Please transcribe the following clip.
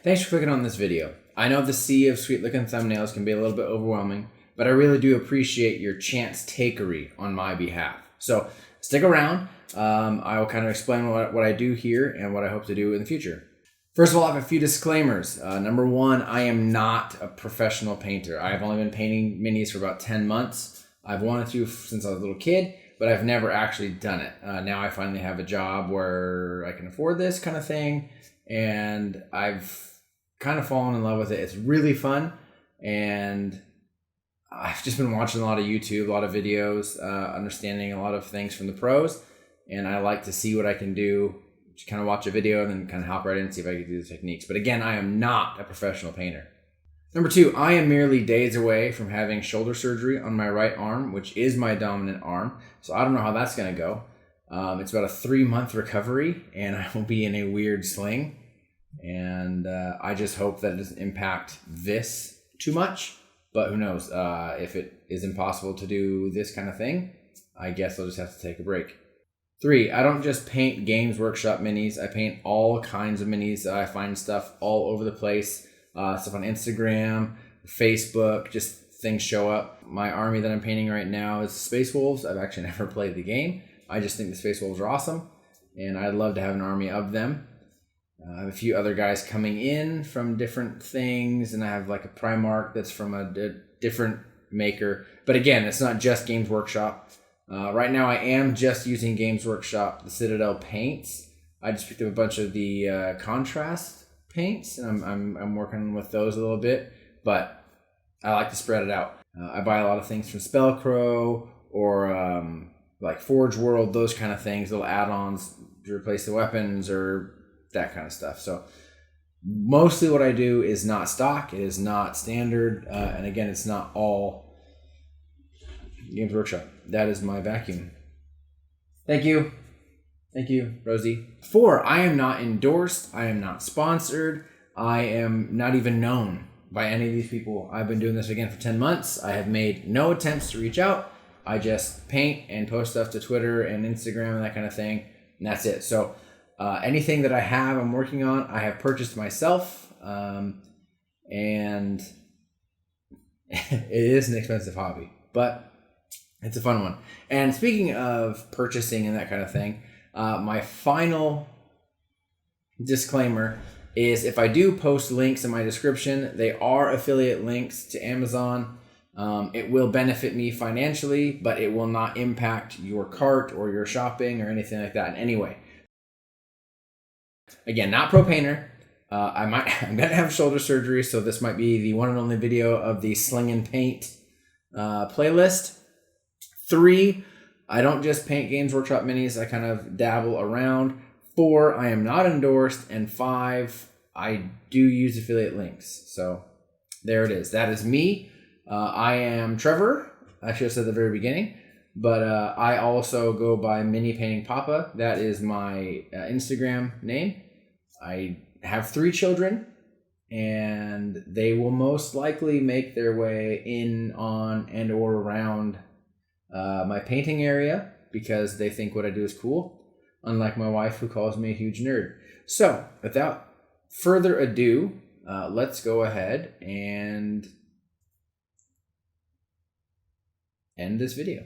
Thanks for clicking on this video. I know the sea of sweet looking thumbnails can be a little bit overwhelming, but I really do appreciate your chance takery on my behalf. So stick around. I will kind of explain what I do here and what I hope to do in the future. First of all, I have a few disclaimers. Number one, I am not a professional painter. I've only been painting minis for about 10 months. I've wanted to since I was a little kid, but I've never actually done it. Now I finally have a job where I can afford this kind of thing, and I've kind of fallen in love with it. It's really fun, and I've just been watching a lot of YouTube, a lot of videos, understanding a lot of things from the pros, and I like to see what I can do. Just kind of watch a video and then kind of hop right in and see if I can do the techniques. But again, I am not a professional painter. Number two, I am merely days away from having shoulder surgery on my right arm, which is my dominant arm. So I don't know how that's going to go. It's about a 3-month recovery, and I will be in a weird sling. And I just hope that it doesn't impact this too much. But who knows? If it is impossible to do this kind of thing, I guess I'll just have to take a break. 3, I don't just paint Games Workshop minis. I paint all kinds of minis. I find stuff all over the place. Stuff on Instagram, Facebook, just things show up. My army that I'm painting right now is Space Wolves. I've actually never played the game. I just think the Space Wolves are awesome, and I'd love to have an army of them. I have a few other guys coming in from different things, and I have like a Primarch that's from a different maker. But again, it's not just Games Workshop. Right now I am just using Games Workshop, the Citadel paints. I just picked up a bunch of the contrast paints, and I'm working with those a little bit, but I like to spread it out. I buy a lot of things from Spellcrow or like Forge World, those kind of things, little add-ons to replace the weapons or that kind of stuff. So mostly what I do is not stock, it is not standard, and again, it's not all Games Workshop. That is my vacuum. Thank you. Thank you, Rosie. 4, I am not endorsed. I am not sponsored. I am not even known by any of these people. I've been doing this again for 10 months. I have made no attempts to reach out. I just paint and post stuff to Twitter and Instagram and that kind of thing, and that's it. So anything that I have, I'm working on, I have purchased myself, and it is an expensive hobby, but it's a fun one. And speaking of purchasing and that kind of thing, my final disclaimer is if I do post links in my description, they are affiliate links to Amazon. It will benefit me financially, but it will not impact your cart or your shopping or anything like that in any way. Again, not pro painter. I'm gonna have shoulder surgery, so this might be the one and only video of the Slingin paint playlist. 3, I don't just paint Games Workshop minis. I kind of dabble around. 4, I am not endorsed. And 5, I do use affiliate links. So there it is. That is me. I am Trevor. I should have said at the very beginning. But I also go by Mini Painting Papa. That is my Instagram name. I have 3 children, and they will most likely make their way in, on, and or around my painting area because they think what I do is cool, unlike my wife who calls me a huge nerd. So without further ado, let's go ahead and end this video.